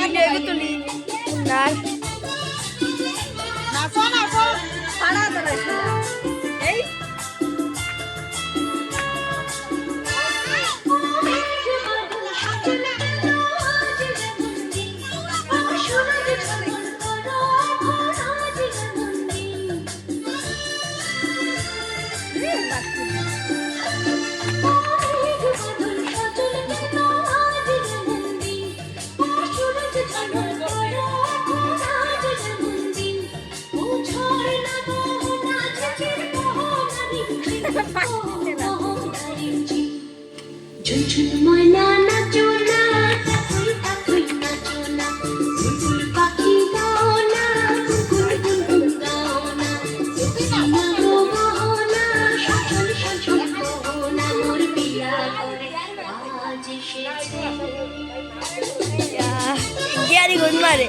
video তুলি না নাচো নাচো পাড়া ধরেছিল এই ঝুনঝুন ময়না নাচো না তাকুই তাকুই নাচো না বুলবুল পাখি গাও না গুনগুন গাও না গো গাও না সচল সচল গাও না মোর পিয়া করে আজ এসেছে গিয়ারি গুন মারে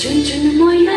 ঝুনঝুন ময়না